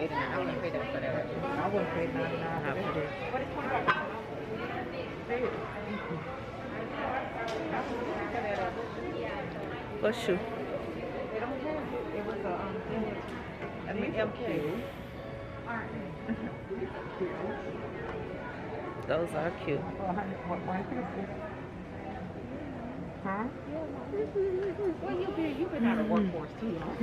$89. I wouldn't pay that for that. I wouldn't pay $99 for this. What is 25%? What shoe? They don't have it. It was a MK. Those are cute. Huh? Well, you've been out of workforce too long.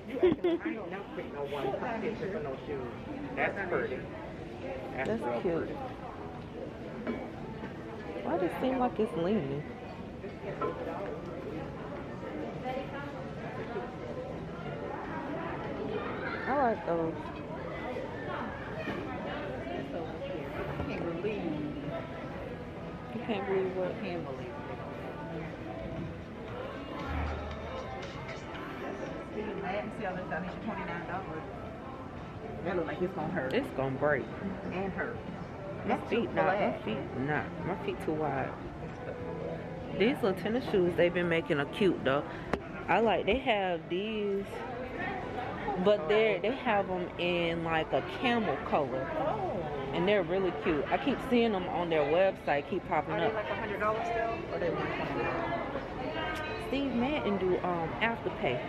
You acting like I don't never pick no one picture for no shoes. That's pretty. That's real cute. pretty. Why does it seem like it's leaning? I like those. I can't believe. You can't believe what? I can't believe it. See, Madden selling down here $29. That look like it's gonna hurt. It's gonna break. And hurt. My feet not. My feet too wide. These little tennis shoes, they've been making a cute though. I like, they have these, but they have them in like a camel color. And they're really cute. I keep seeing them on their website, keep popping Are up. they like $100 still? Or they $129? Steve Madden do Afterpay.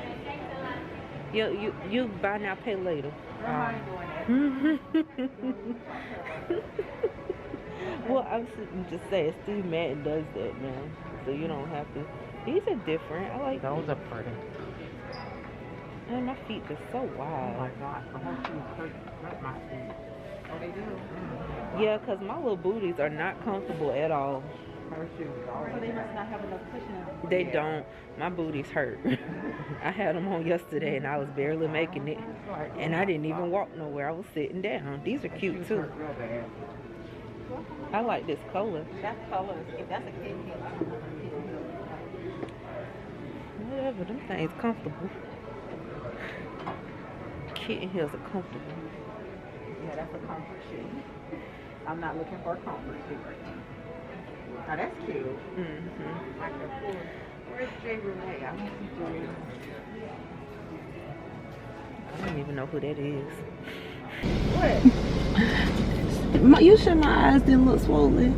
You buy now, pay later. Well, I was just saying, Steve Madden does that now, so you don't have to. These are different. I like those are pretty. And my feet are so wide. Oh my God, the whole shoe hurt my feet. Oh, they do? Mm-hmm. Yeah, because my little booties are not comfortable at all. Her shoes. So they must not have enough cushion. They don't. My booties hurt. I had them on yesterday and I was barely making it. And I didn't even walk nowhere. I was sitting down. These are cute too. I like this color. That color, if that's a kid heel, I don't know if it's a kid heel. Whatever, them things comfortable. Kitten heels are comfortable. Yeah, that's a comfort shoe. I'm not looking for a comfort shoe. Now that's cute. Mm-hmm. Like the pool. Where's Jay Renee? I don't see Jay. I don't even know who that is. What? You sure my eyes didn't look swollen?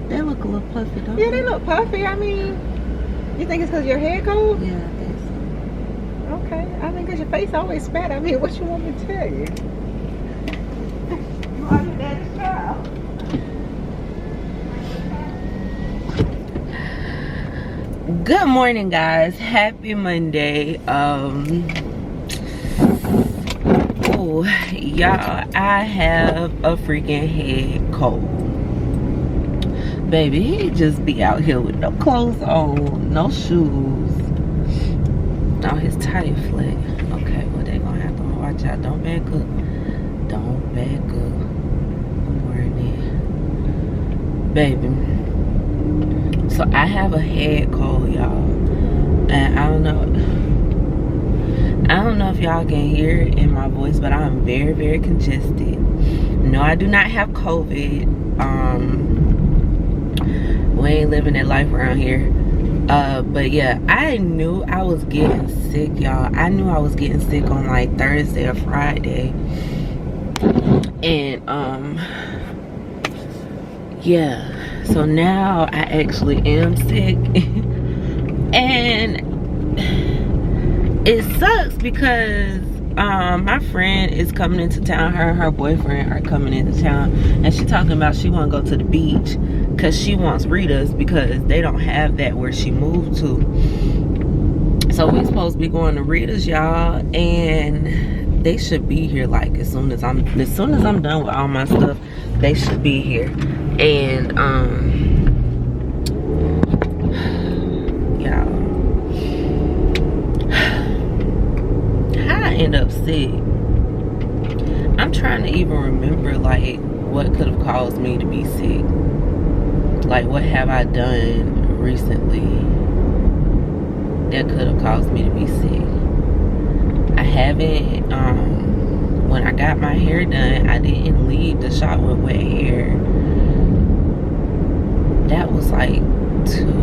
They look a little puffy, don't Yeah, they look puffy. I mean, you think it's because your hair cold? Yeah, I think so. Okay. I think because your face always fat. I mean, what you want me to tell you? You are your daddy's child. Good morning, guys. Happy Monday. Oh, y'all, I have a freaking head cold. Baby, he just be out here with no clothes on, no shoes. Oh, his tire flat. Okay, well, they gonna have to watch out. Don't back up. Don't back up. I'm worried. Baby. So I have a head cold, y'all. And I don't know if y'all can hear it in my voice, but I'm very, very congested. No, I do not have COVID. We ain't living that life around here. But yeah, I knew I was getting sick, y'all. I knew I was getting sick on like Thursday or Friday. And yeah, so now I actually am sick. And it sucks because my friend is coming into town. Her and her boyfriend are coming into town, and she talking about she want to go to the beach because she wants Rita's because they don't have that where she moved to. So we supposed to be going to Rita's, y'all, and they should be here like as soon as I'm done with all my stuff. They should be here. And y'all, how I end up sick, I'm trying to even remember like what could have caused me to be sick. Like, what have I done recently that could have caused me to be sick? I haven't, when I got my hair done, I didn't leave the shop with wet hair. That was like Tuesday.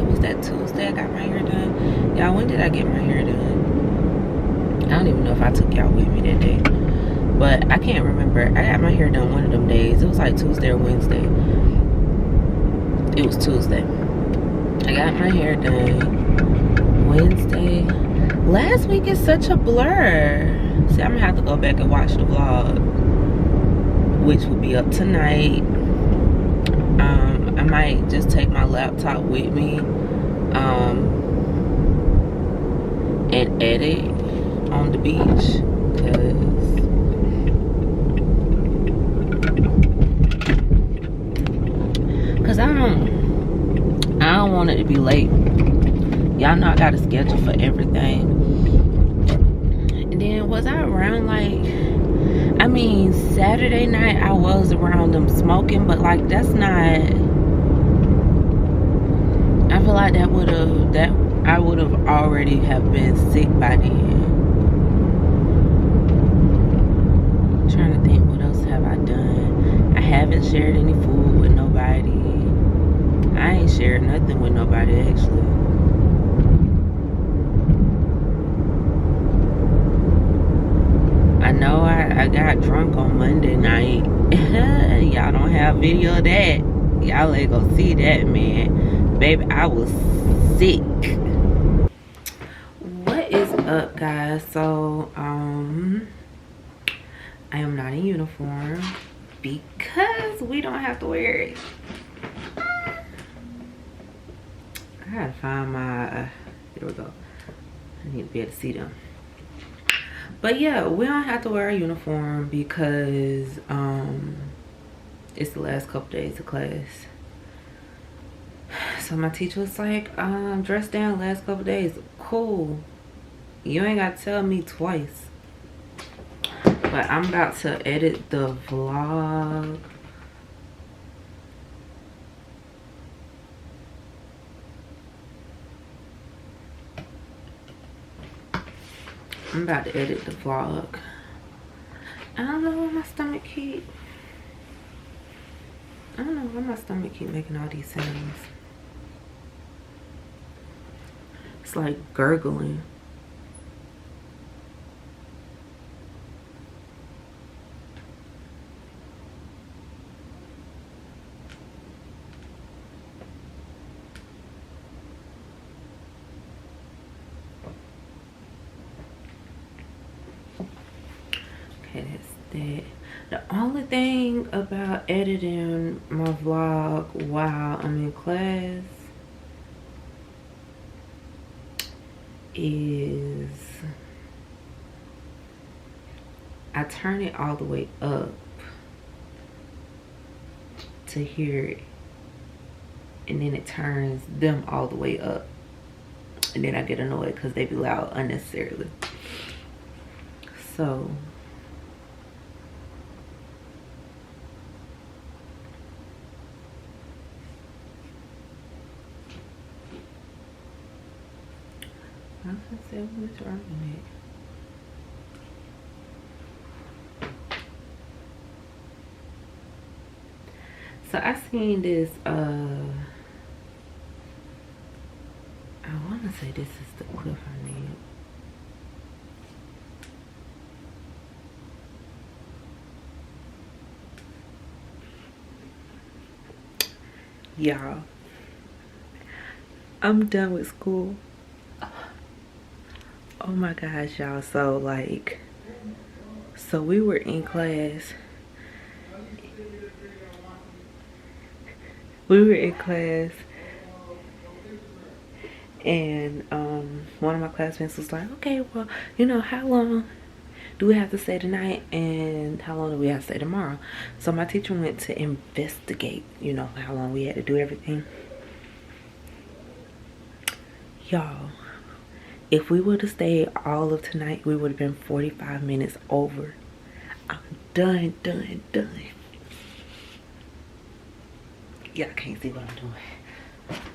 Was that Tuesday I got my hair done? Y'all, when did I get my hair done? I don't even know if I took y'all with me that day. But I can't remember. I got my hair done one of them days. It was like Tuesday or Wednesday. It was Tuesday. I got my hair done Wednesday. Last week is such a blur. See, I'm gonna have to go back and watch the vlog, which will be up tonight. I might just take my laptop with me and edit on the beach, cause I don't want it to be late. Y'all know I got a schedule for everything. And then was I around, like, I mean, Saturday night I was around them smoking, but like that's not, I feel like I would have already have been sick by then. I'm trying to think, what else have I done? I haven't shared any food with nobody. I ain't shared nothing with nobody actually. I know I got drunk on Monday night. Y'all don't have video of that. Y'all ain't gonna see that, man. Baby, I was sick. What is up, guys? So I am not in uniform because we don't have to wear it. I gotta find my there we go. I need to be able to see them. But yeah, we don't have to wear a uniform because it's the last couple days of class. So my teacher was like, dress down last couple days. Cool. You ain't gotta tell me twice. But I'm about to edit the vlog. I'm about to edit the vlog. I don't know why my stomach keep making all these sounds. It's like gurgling. Okay, that's that. The only thing about editing my vlog while I'm in class is I turn it all the way up to hear it, and then it turns them all the way up, and then I get annoyed because they be loud unnecessarily. So I was gonna say, what's wrong with it? So I seen this, I want to say this is the clip I need. Y'all, I'm done with school. Oh my gosh, y'all. So like, so we were in class. And one of my classmates was like, okay, well, you know, how long do we have to stay tonight and how long do we have to stay tomorrow? So my teacher went to investigate, you know, how long we had to do everything. Y'all, if we would have stayed all of tonight, we would have been 45 minutes over. I'm done. Y'all can't see what I'm doing.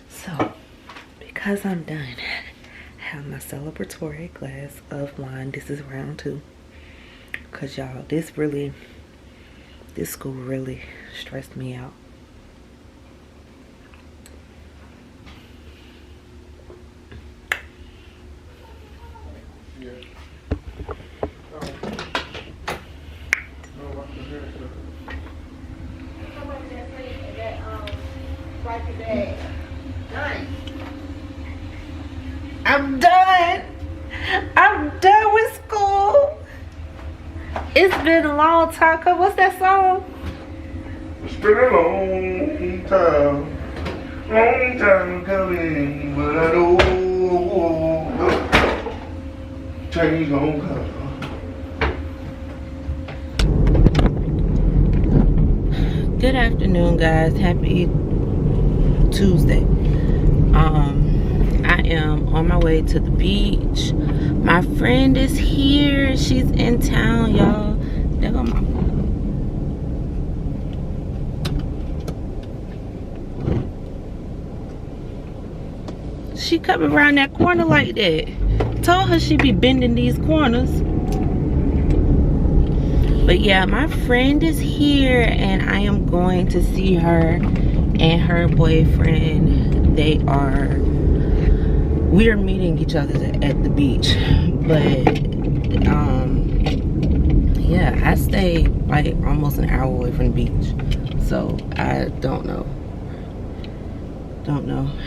So, because I'm done, I have my celebratory glass of wine. This is round 2. Because y'all, this school really stressed me out. I'm done. I'm done with school. It's been a long time. What's that song? It's been a long time coming, but I know change gon' come. Good afternoon, guys. Happy Tuesday. I am on my way to the beach. My friend is here. She's in town, y'all. There go my She coming around that corner like that. Told her she be bending these corners. But yeah, my friend is here and I am going to see her and her boyfriend. We are meeting each other at the beach. But yeah, I stay like almost an hour away from the beach. So I don't know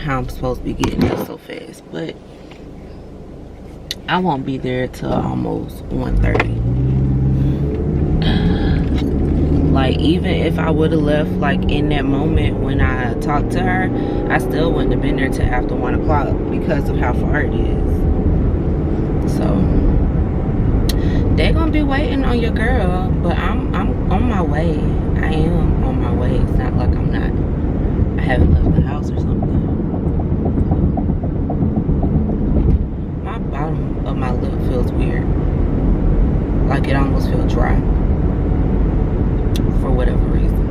how I'm supposed to be getting there so fast, but I won't be there till almost 1:30. Like, even if I would have left like in that moment when I talked to her, I still wouldn't have been there till after 1 o'clock because of how far it is. So they're gonna be waiting on your girl, but I'm on my way. I am on my way. It's not like I'm not. I haven't left the house or something. My bottom of my lip feels weird. Like it almost feels dry. For whatever reason.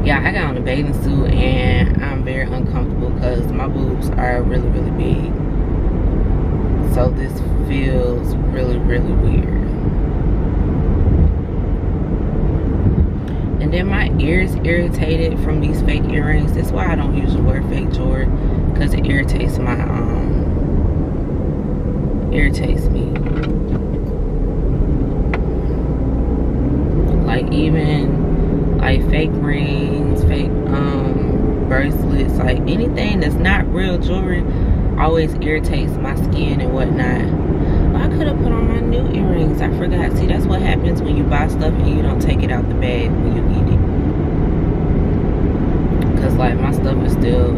Yeah, I got on a bathing suit and I'm very uncomfortable because my boobs are really, really big. So this feels really, really weird. And then my ears irritated from these fake earrings. That's why I don't usually wear fake jewelry, because it irritates my irritates me. Like even like fake rings, fake bracelets, like anything that's not real jewelry always irritates my skin and whatnot. I could have put on my new earrings. I forgot. See, that's what happens when you buy stuff and you don't take it out the bag when you eat it. Cause like my stuff is still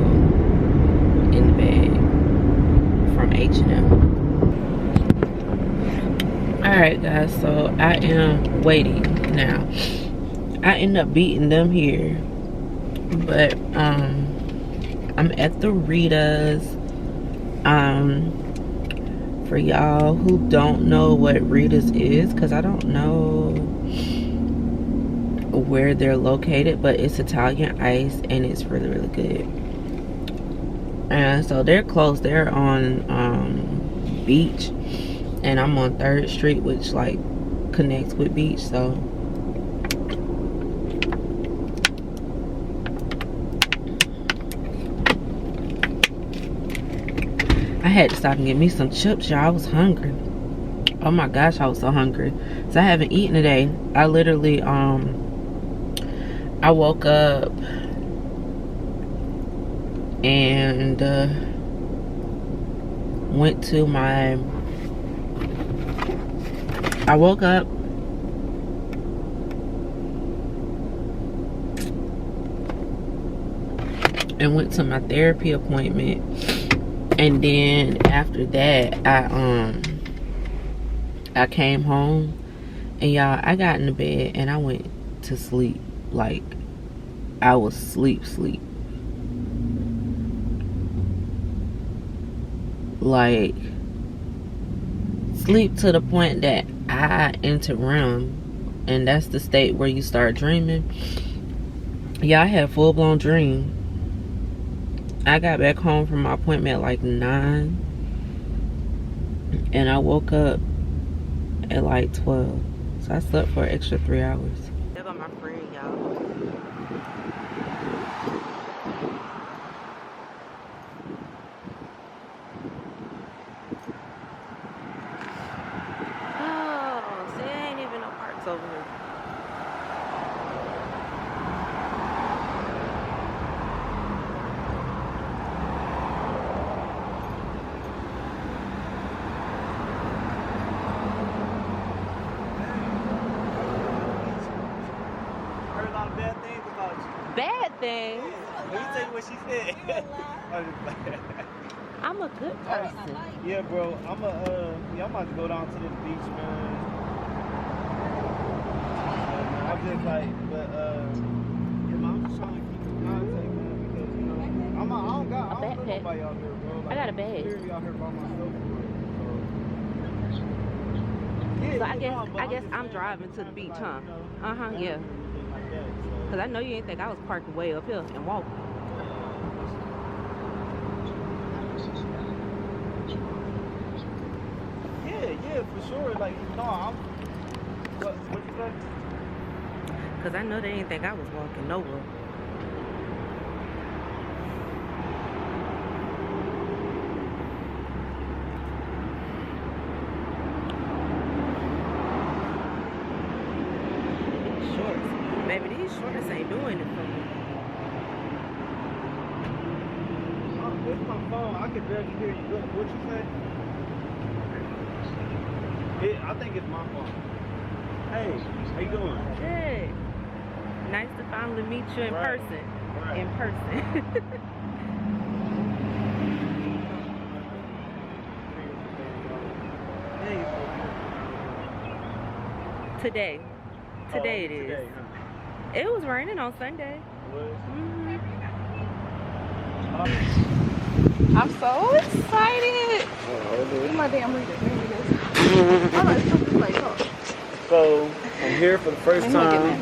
in the bag from H&M. Alright guys, so I am waiting now. I end up beating them here. But I'm at the Rita's. For y'all who don't know what Rita's is, because I don't know where they're located, but it's Italian ice and it's really, really good. And so they're close. They're on Beach, and I'm on 3rd Street, which like connects with Beach. So I had to stop and get me some chips, y'all. I was hungry. Oh my gosh, I was so hungry. So I haven't eaten today. I literally I woke up and went to my I woke up and went to my therapy appointment. And then after that, I came home, and y'all, I got in the bed and I went to sleep. Like I was sleep. Like sleep to the point that I enter REM, and that's the state where you start dreaming. Yeah, I had a full-blown dream. I got back home from my appointment at like 9, and I woke up at like 12. So I slept for an extra 3 hours. There go my friend, y'all. what she said. I'm a good person. Yeah, bro. I'm about to go down to the beach, man. I'm just like, but yeah, man, I'm just trying to keep in contact, man, because you know, I don't know nobody out here, bro. Like, I got a bag. I'm literally out here by myself, bro. So, So I guess I'm driving to the beach, huh? Yeah. Cause I know you ain't think I was parking way up here and walking. Yeah, for sure. Like, no, what you say? Cause I know they didn't think I was walking nowhere. Shorts. Baby, these shorts ain't doing it for me. It's my phone. I can barely hear you. What you say? I think it's my phone. Hey, how you doing? Good. Nice to finally meet you in person. Right. In person. Today it is. Today, huh? It was raining on Sunday. I'm so excited. Look at my damn reader. So I'm here for the first time.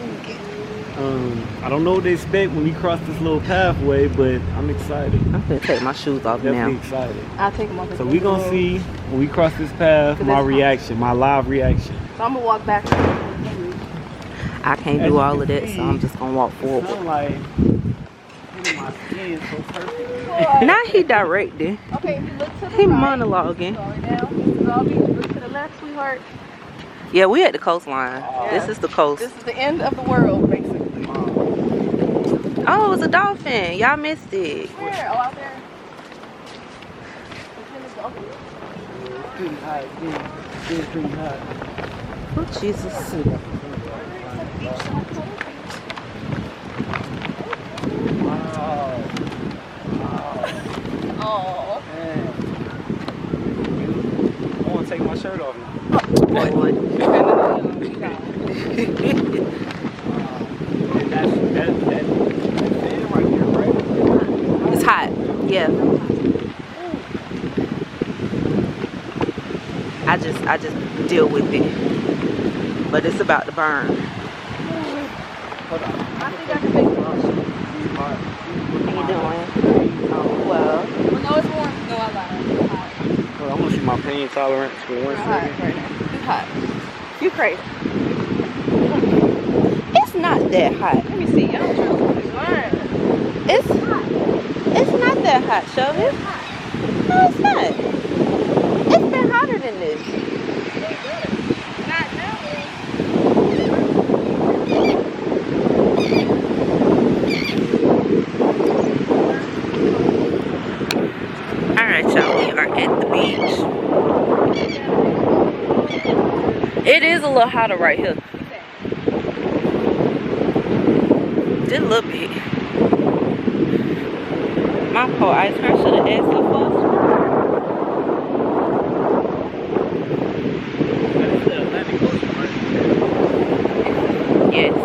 I don't know what to expect when we cross this little pathway, but I'm excited. I'm gonna take my shoes off Definitely now. excited. I'll take them off. So we're gonna see when we cross this path my reaction, my live reaction. So I'm gonna walk back. I can't do all of that, so I'm just gonna walk forward. Like, my skin so perfect. Now he directing. Okay, if you look to the He right, monologuing. going down, this is all beach. Look to the left, sweetheart. Yeah, we at the coastline. This is the coast. This is the end of the world, basically. Oh, it was a dolphin. Y'all missed it. Where? Oh, out there. It's pretty hot, it's pretty hot. Oh, Jesus. Oh. Man. I want to take my shirt off now. It's hot. Yeah. I just deal with it. But it's about to burn. Hold on. I think I can make it. What are you doing? Oh, well. Well, no, it's warm. No, I lied. It's hot. Well, I want to see my pain tolerance for 1 It's hot second. right now. It's hot. You crazy. It's not that hot. Let me see. I don't trust this. It's not that hot, Shelby. No, it's not. It's been hotter than this. Not now. Alright, y'all, we are at the beach. It is a little hotter right here. Just a little bit. My poor ice cream should have asked her for. Yes.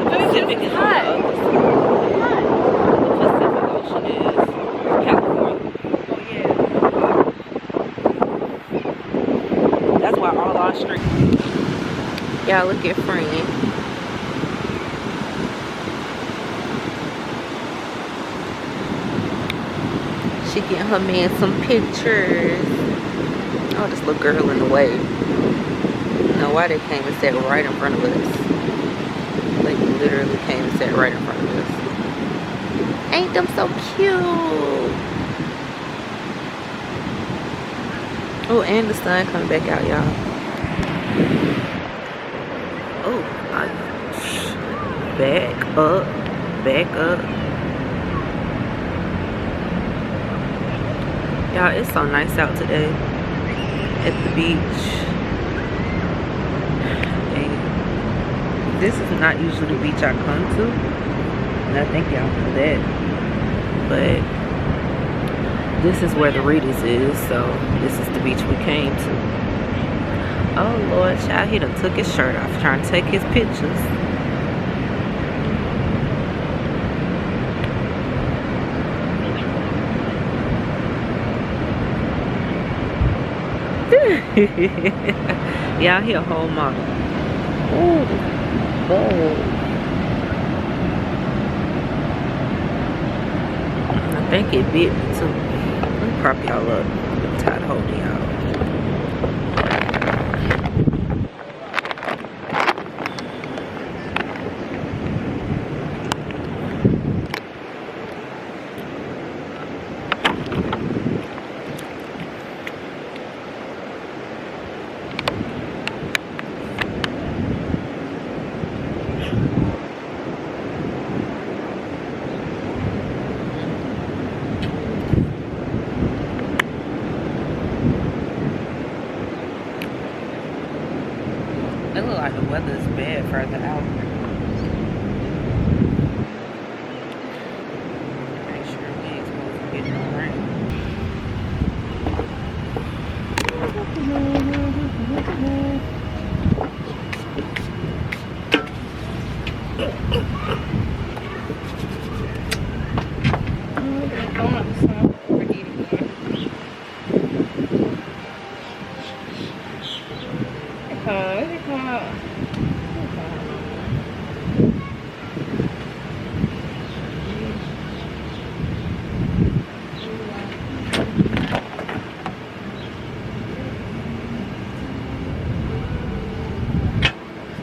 The Pacific is hot. The Pacific Ocean is California. Oh, yeah. That's why all our streets. Y'all look at friend. She getting her man some pictures. Oh, this little girl in the way. I don't know why they came and sat right in front of us. They literally came and sat right in front of us. Ain't them so cute? Oh, and the sun coming back out, y'all. Oh, back up, back up. Y'all, it's so nice out today at the beach. And this is not usually the beach I come to, and I think y'all know that. But this is where the Ritas is, so this is the beach we came to. Oh Lord, child, he done took his shirt off trying to take his pictures. Y'all hear a whole model. Ooh, oh. I think it bit me too. Let me prop y'all up. I'm tired of holding y'all. It looks like the weather is bad further out. Make sure we ain't supposed to get no rain.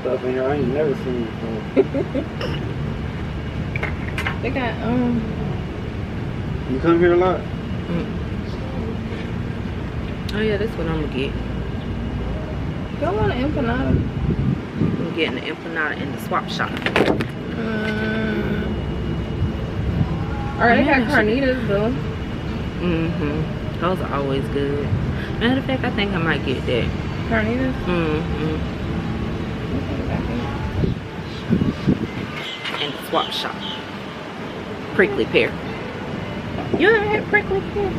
Stuff in here I ain't never seen before. They got You come here a lot? Oh yeah, this one I'm gonna get. Go on an empanada. I'm getting the empanada in the swap shop. Alright, they got carnitas though. Those are always good. Matter of fact, I think I might get that. Carnitas? And the swap shop. Prickly pear. You ever had prickly pear?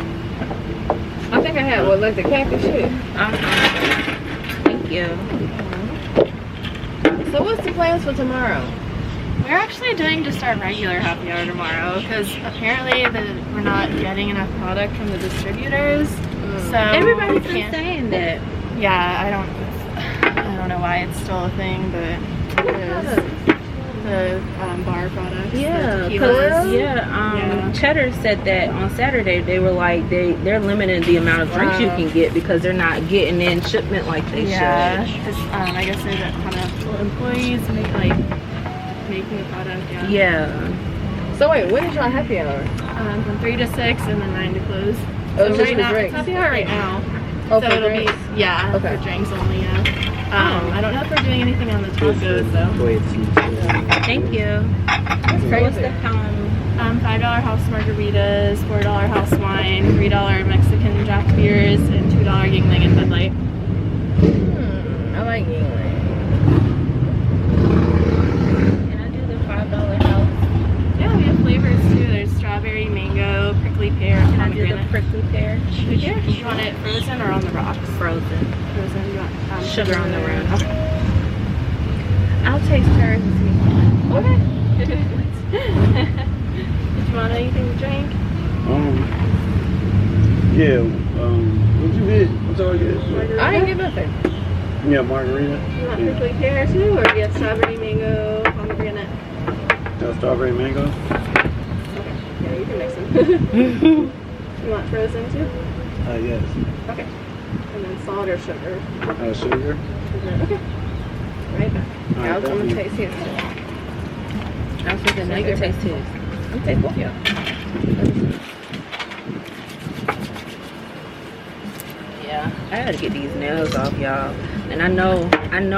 I think I had what, like the cactus shit. Thank you. So what's the plans for tomorrow? We're actually doing just our regular happy hour tomorrow because apparently we're not getting enough product from the distributors. So Everybody's been can't. saying that. Yeah, I don't know why it's still a thing, but it is. The bar products. Yeah, the because tequilas. Cheddar said that on Saturday they were like they're limiting the amount of drinks you can get because they're not getting in shipment like they should. Yeah, because I guess there's a ton of employees making the product. Yeah. So wait, when is your happy hour? From 3 to 6 and then 9 to close. Oh, So just right for now, drinks. it's happy hour right now. Oh, So for it'll drinks? be Okay. for drinks only. I don't know if we're doing anything on the tacos though. Wait, Thank you. crazy. What's the $5 house margaritas, $4 house wine, $3 Mexican draft beers, and $2 Yingling and Bud Light. I like Yingling. Can I do the $5 house? Yeah, we have flavors too. There's strawberry, mango, prickly pear, Can I do the pomegranate. prickly pear? Yeah, you want it frozen or on the rocks? Frozen. Frozen. You want Sugar on the rim. Okay. I'll taste hers and see. Okay. Did you want anything to drink? Yeah, what'd you get? What's all you get? I didn't get nothing. Yeah, margarita. You want Yeah. prickly pear too, or do you have strawberry, mango, pomegranate? Strawberry mango. Yeah, you can mix them. You want frozen too? Yes. Okay. And then salt or sugar? Sugar. Sugar. Okay. Right back. All I'm right, gonna thank you. taste his too. I was thinking they could taste his. I'm taste both y'all. Yeah, I gotta get these nails off, y'all. And I know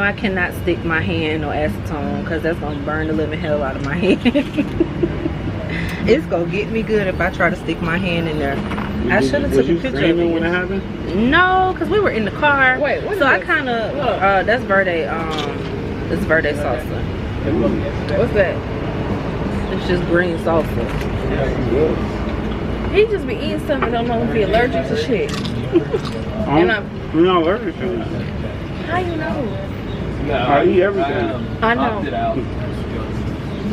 I cannot stick my hand or acetone because that's gonna burn the living hell out of my hand. It's gonna get me good if I try to stick my hand in there. I should have took a picture of when it it. happened? No, because we were in the car. Wait, what is so I this? kind of Look. that's verde salsa. What's that? It's just green salsa. He just be eating something and don't know if he allergic to shit. I'm not allergic to it. How you know? I eat everything. I know.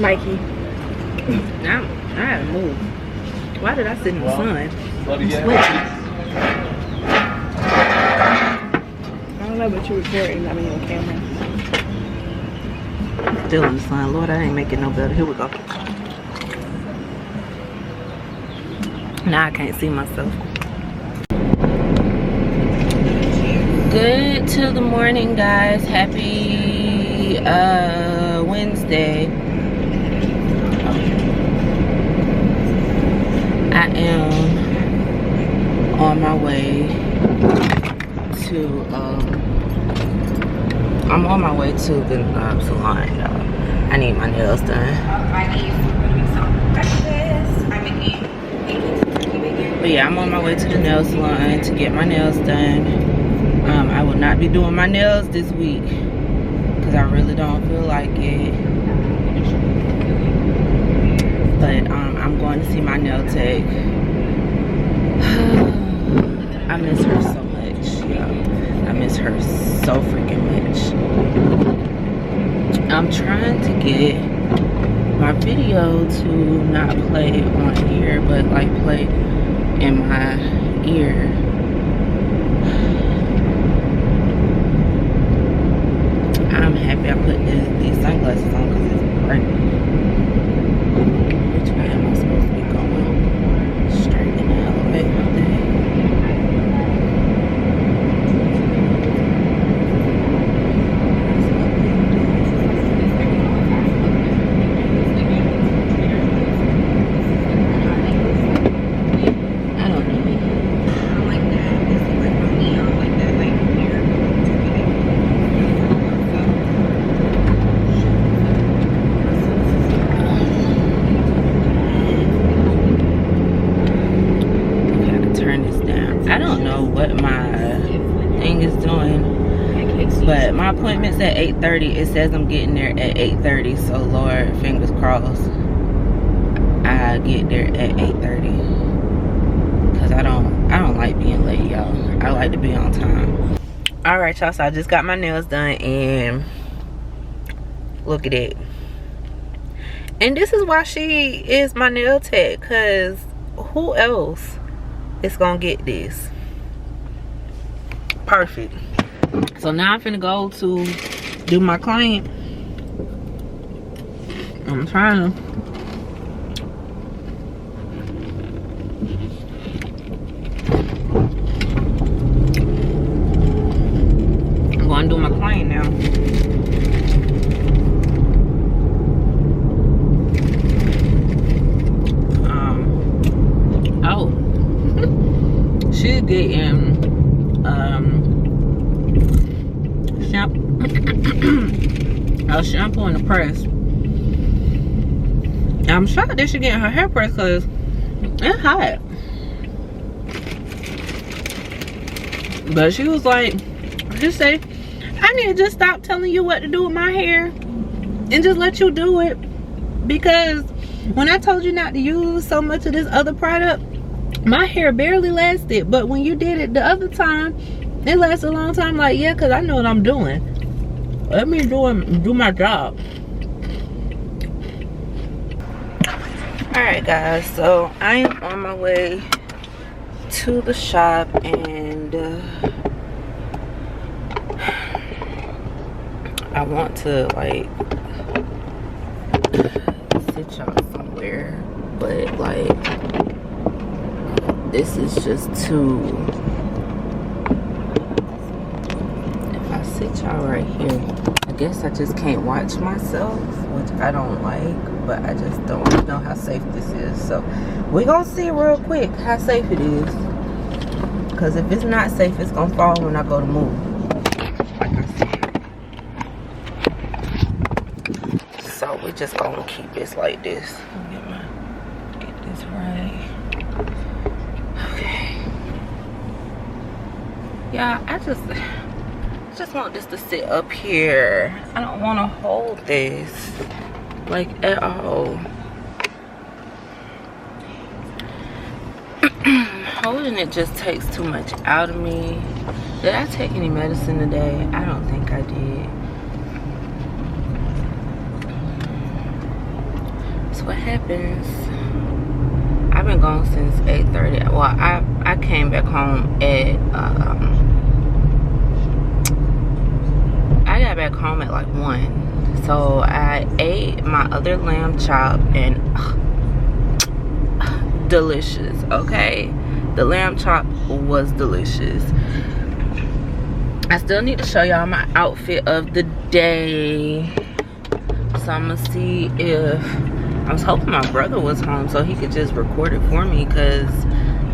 Mikey. I had to move. Why did I sit in the sun? I'm sweating. I don't know, but you recording. I mean, on camera. Still in the sun. Lord, I ain't making no better. Here we go. Now I can't see myself. Good to the morning, guys. Happy Wednesday. I am on my way to I'm on my way to the salon, y'all. I need my nails done. But yeah, I'm on my way to the nail salon to get my nails done. I will not be doing my nails this week because I really don't feel like it. But I'm going to see my nail tech. I miss her so much, y'all. I miss her so freaking much. I'm trying to get my video to not play on here, but like play in my ear. I'm happy I put these sunglasses on because it's bright. Which way am I supposed to be going? Straight in the elevator thing. But my appointment's at 8:30. It says I'm getting there at 8:30. So Lord, fingers crossed, I get there at 8:30. Cause I don't like being late, y'all. I like to be on time. All right, y'all. So I just got my nails done, and look at it. And this is why she is my nail tech. Cause who else is gonna get this? Perfect. So now I'm finna go to do my client. I'm trying to. I'm going to do my client now. Oh. She's getting shampoo in the press. I'm shocked that she getting her hair pressed because it's hot. But she was like, just say, I need to just stop telling you what to do with my hair and just let you do it. Because when I told you not to use so much of this other product, my hair barely lasted. But when you did it the other time, it lasted a long time. Like, yeah, because I know what I'm doing. Let me do my job. Alright guys, so I am on my way to the shop, and I want to like sit y'all somewhere, but like this is just too. If I sit y'all right here, I guess I just can't watch myself, which I don't like, but I just don't know how safe this is. So we're gonna see real quick how safe it is, because if it's not safe, it's gonna fall when I go to move, like I said. So we're just gonna keep this like this. Get this right. Okay. Yeah, I just just want this to sit up here. I don't want to hold this like at all. Holding it just takes too much out of me. Did I take any medicine today? I don't think I did. So what happens? I've been gone since 8:30. Well, I came back home at I got back home at like 1. So I ate my other lamb chop and delicious, okay? The lamb chop was delicious. I still need to show y'all my outfit of the day. So I'm gonna see if, I was hoping my brother was home so he could just record it for me, because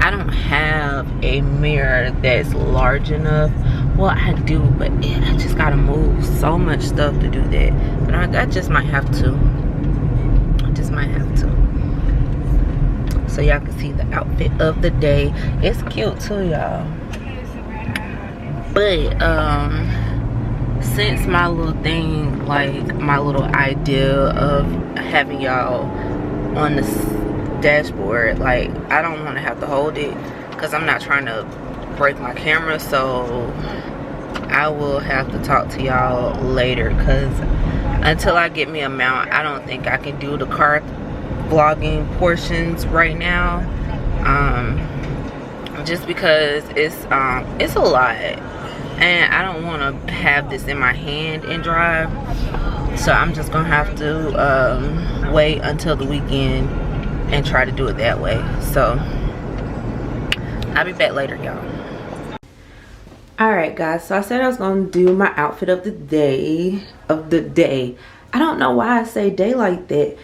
I don't have a mirror that's large enough. Well, I do, but I just gotta move so much stuff to do that. But I just might have to. I just might have to. So y'all can see the outfit of the day. It's cute too, y'all. But since my little thing, like my little idea of having y'all on the dashboard, like I don't want to have to hold it because I'm not trying to break my camera. So I will have to talk to y'all later, because until I get me a mount, I don't think I can do the car vlogging portions right now, just because it's a lot, and I don't want to have this in my hand and drive. So I'm just gonna have to wait until the weekend and try to do it that way. So I'll be back later, y'all. Alright guys, so I said I was gonna do my outfit of the day. I don't know why I say day like that.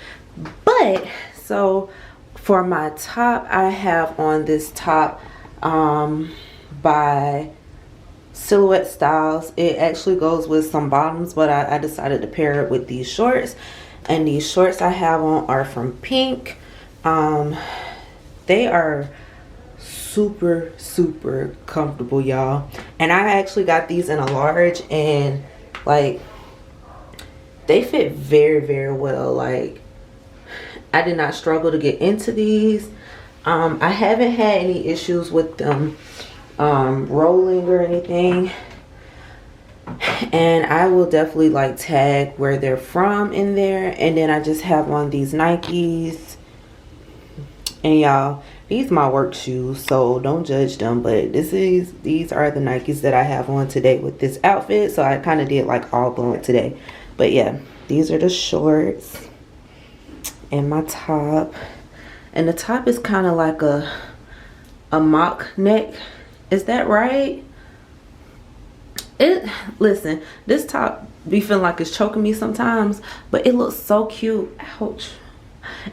But so for my top, I have on this top by Silhouette Styles. It actually goes with some bottoms, but I decided to pair it with these shorts. And these shorts I have on are from Pink. They are super comfortable, y'all. And I actually got these in a large, and like they fit very well. Like I did not struggle to get into these. I haven't had any issues with them rolling or anything. And I will definitely like tag where they're from in there. And then I just have on these Nikes. And y'all, these my work shoes, so don't judge them. But these are the Nikes that I have on today with this outfit. So I kind of did like all blonde today. But yeah, these are the shorts and my top. And the top is kind of like a mock neck. Is that right? Listen, this top be feeling like it's choking me sometimes, but it looks so cute. Ouch.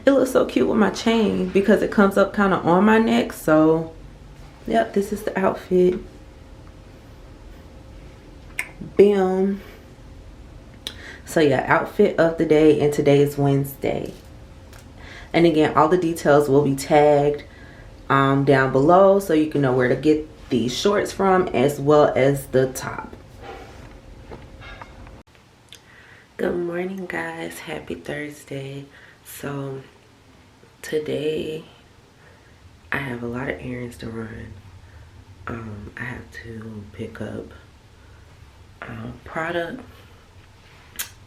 It looks so cute with my chain because it comes up kind of on my neck. So yep, this is the outfit. Bam. So yeah, outfit of the day, and today is Wednesday. And again, all the details will be tagged down below, so you can know where to get these shorts from, as well as the top. Good morning guys, happy Thursday. So today I have a lot of errands to run. I have to pick up product,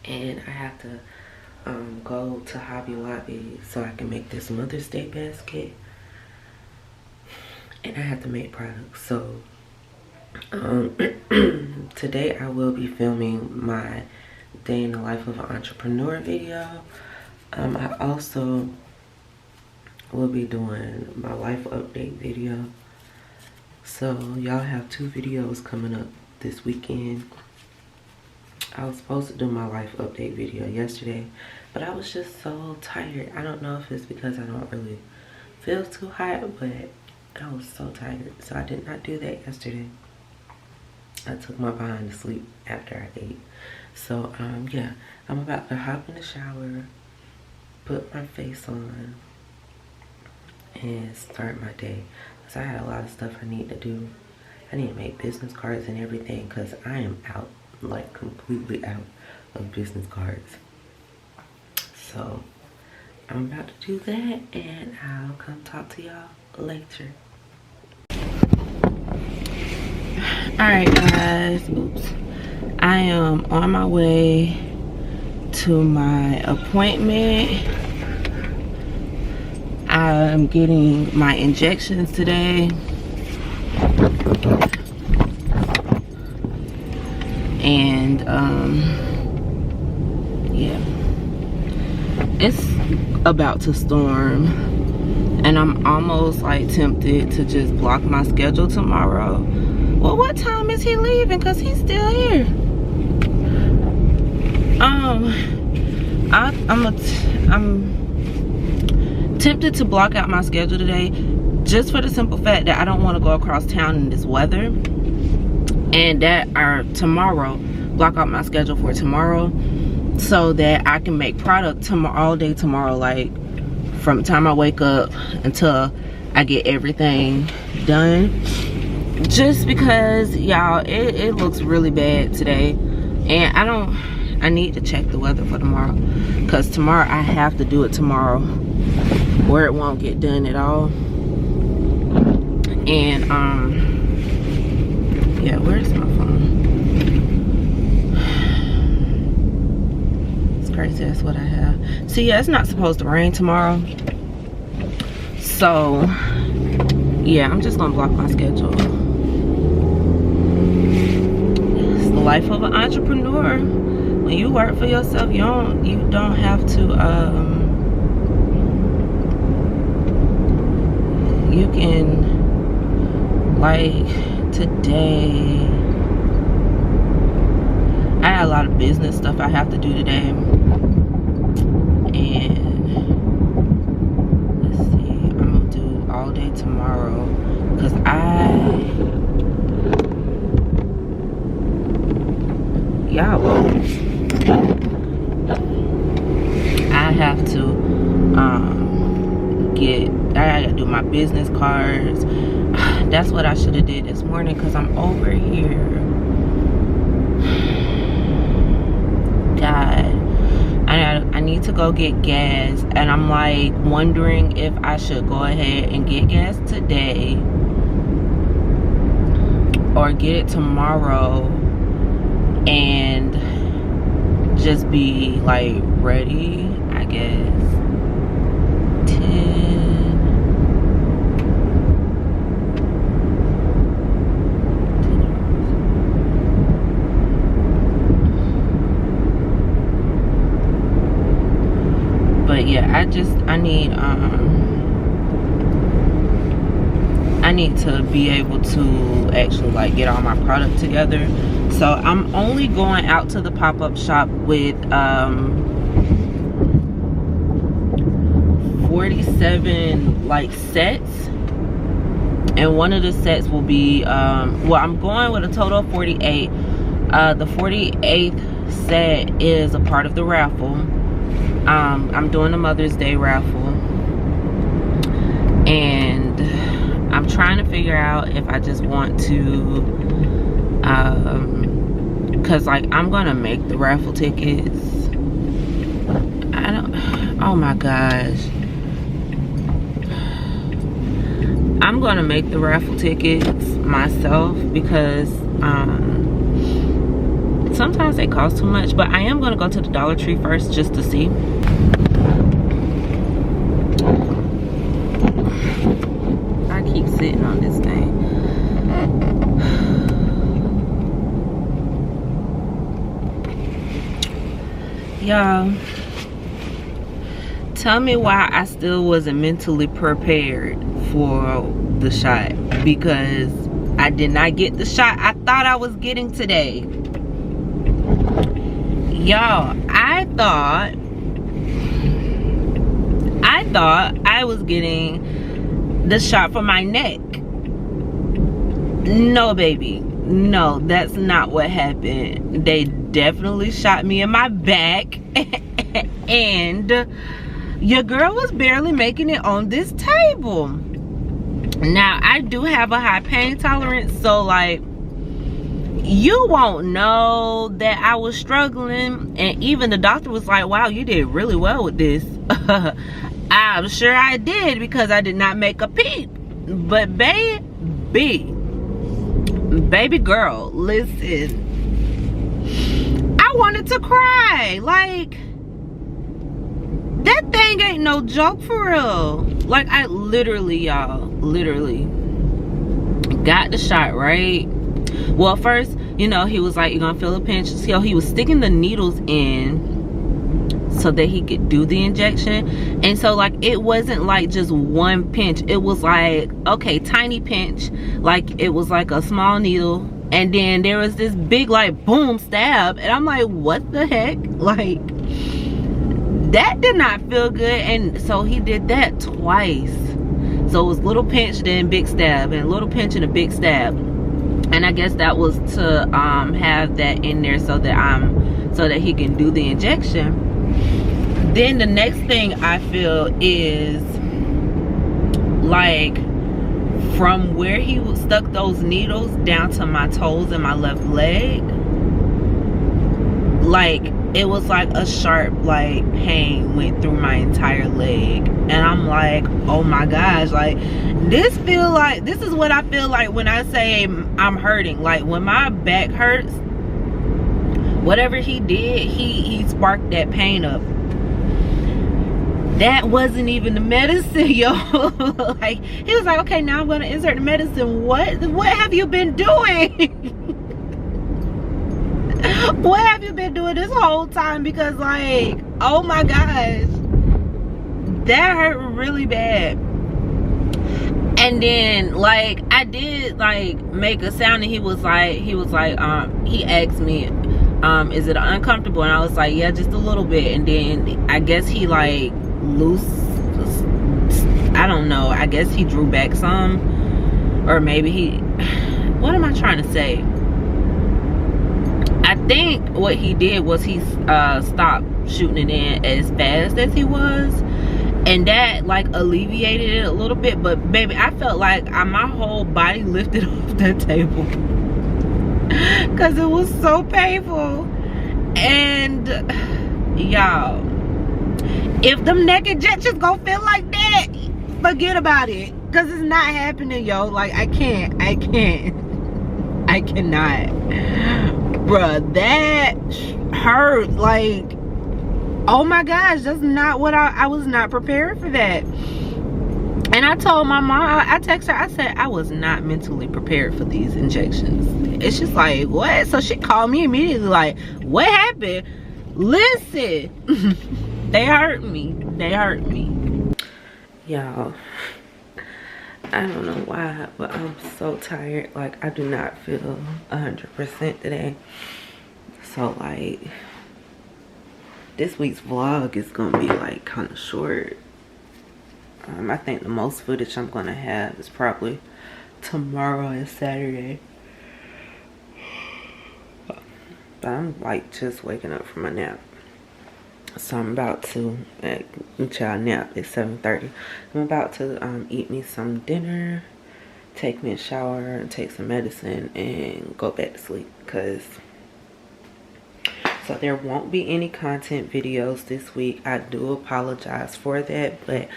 and I have to go to Hobby Lobby so I can make this Mother's Day basket, and I have to make products. So today I will be filming my day in the life of an entrepreneur video. I also will be doing my life update video. So y'all have 2 videos coming up this weekend. I was supposed to do my life update video yesterday, but I was just so tired. I don't know if it's because I don't really feel too hot, but I was so tired, so I did not do that yesterday. I took my behind to sleep after I ate. So yeah, I'm about to hop in the shower, put my face on, and start my day. So I had a lot of stuff I need to do. I need to make business cards and everything because I am out, like completely out of business cards. So I'm about to do that and I'll come talk to y'all later. Alright guys, oops. I am on my way to my appointment. I'm getting my injections today. And yeah, it's about to storm and I'm almost like tempted to just block my schedule tomorrow. Well, what time is he leaving? Because he's still here. I'm tempted to block out my schedule today just for the simple fact that I don't want to go across town in this weather, and that tomorrow, block out my schedule for tomorrow so that I can make product all day tomorrow, like from the time I wake up until I get everything done. Just because y'all, it looks really bad today, and I need to check the weather for tomorrow, because tomorrow I have to do it tomorrow where it won't get done at all. And yeah, where's my phone? It's crazy, that's what I have. See, yeah, it's not supposed to rain tomorrow, so yeah, I'm just gonna block my schedule. It's the life of an entrepreneur. When you work for yourself, you don't have to you can, like today I had a lot of business stuff I have to do today, and let's see, I'm gonna do all day tomorrow because I have to I gotta do my business cards. That's what I should have did this morning because I'm over here. God, I need to go get gas, and I'm like wondering if I should go ahead and get gas today or get it tomorrow and just be like ready, I guess. 10. But yeah, I need to be able to actually like get all my product together. So I'm only going out to the pop-up shop with 47 like sets, and one of the sets will be well, I'm going with a total of 48. The 48th set is a part of the raffle. I'm doing a Mother's Day raffle, and I'm trying to figure out if I just want to because like I'm gonna make the raffle tickets. Oh my gosh, I'm gonna make the raffle tickets myself because sometimes they cost too much, but I am gonna go to the Dollar Tree first just to see. I keep sitting on this thing. Y'all, tell me why I still wasn't mentally prepared for the shot, because I did not get the shot I thought I was getting today. Y'all, I thought I was getting the shot for my neck. No, baby, no, that's not what happened. They definitely shot me in my back and your girl was barely making it on this table. Now I do have a high pain tolerance, so like you won't know that I was struggling, and even the doctor was like, wow, you did really well with this. I'm sure I did, because I did not make a peep. But baby girl, listen, I wanted to cry. Like, that thing ain't no joke for real. Like, I literally, y'all, literally got the shot, right? Well, first, you know, he was like, you're gonna feel a pinch. So he was sticking the needles in so that he could do the injection. And so, like, it wasn't like just one pinch. It was like, okay, tiny pinch. Like, it was like a small needle. And then there was this big, like, boom, stab. And I'm like, what the heck? Like, that did not feel good. And so he did that twice. So it was little pinch, then big stab, and little pinch and a big stab. And I guess that was to have that in there so that he can do the injection. Then the next thing I feel is, like, from where he stuck those needles down to my toes and my left leg, like, it was like a sharp, like, pain went through my entire leg. And I'm like, oh my gosh, like, this is what I feel like when I say I'm hurting. Like, when my back hurts, whatever he did, he sparked that pain up. That wasn't even the medicine, yo. Like, he was like, okay, now I'm gonna insert the medicine. What have you been doing? What have you been doing this whole time? Because, like, oh my gosh, that hurt really bad. And then, like, I did, like, make a sound, and he asked me, is it uncomfortable? And I was like, yeah, just a little bit. And then I guess he, like, I don't know, I guess he drew back some, or maybe what am I trying to say? I think what he did was he stopped shooting it in as fast as he was, and that, like, alleviated it a little bit. But baby, I felt like my whole body lifted off that table because it was so painful. And y'all, if them neck injections gonna feel like that, forget about it, because it's not happening, yo. Like, I cannot, bruh. That hurt. Like, oh my gosh, that's not what I was not prepared for that. And I told my mom, I texted her, I said, I was not mentally prepared for these injections. It's just like, what? So she called me immediately, like, what happened? Listen, they hurt me. Y'all, I don't know why, but I'm so tired. Like, I do not feel 100% today. So, like, this week's vlog is gonna be, like, kind of short. I think the most footage I'm gonna have is probably tomorrow and Saturday. But I'm, like, just waking up from a nap. So I'm about to, child nap at 7:30. I'm about to eat me some dinner, take me a shower, and take some medicine, and go back to sleep. So there won't be any content videos this week. I do apologize for that, but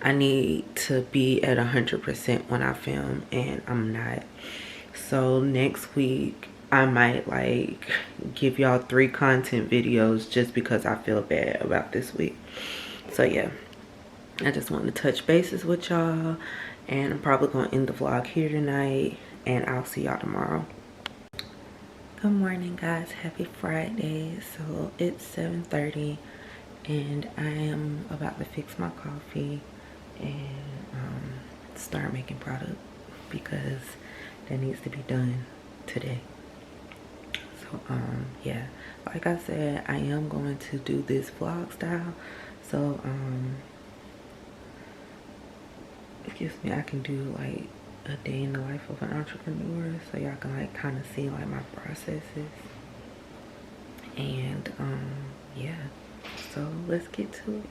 I need to be at 100% when I film, and I'm not. So next week, I might, like, give y'all 3 content videos just because I feel bad about this week. So yeah, I just wanted to touch bases with y'all, and I'm probably gonna end the vlog here tonight, and I'll see y'all tomorrow. Good morning, guys. Happy Friday. So it's 7:30, and I am about to fix my coffee and start making product, because that needs to be done today. So yeah, like I said, I am going to do this vlog style. So excuse me, I can do, like, a day in the life of an entrepreneur, so y'all can, like, kind of see, like, my processes. And yeah, so let's get to it.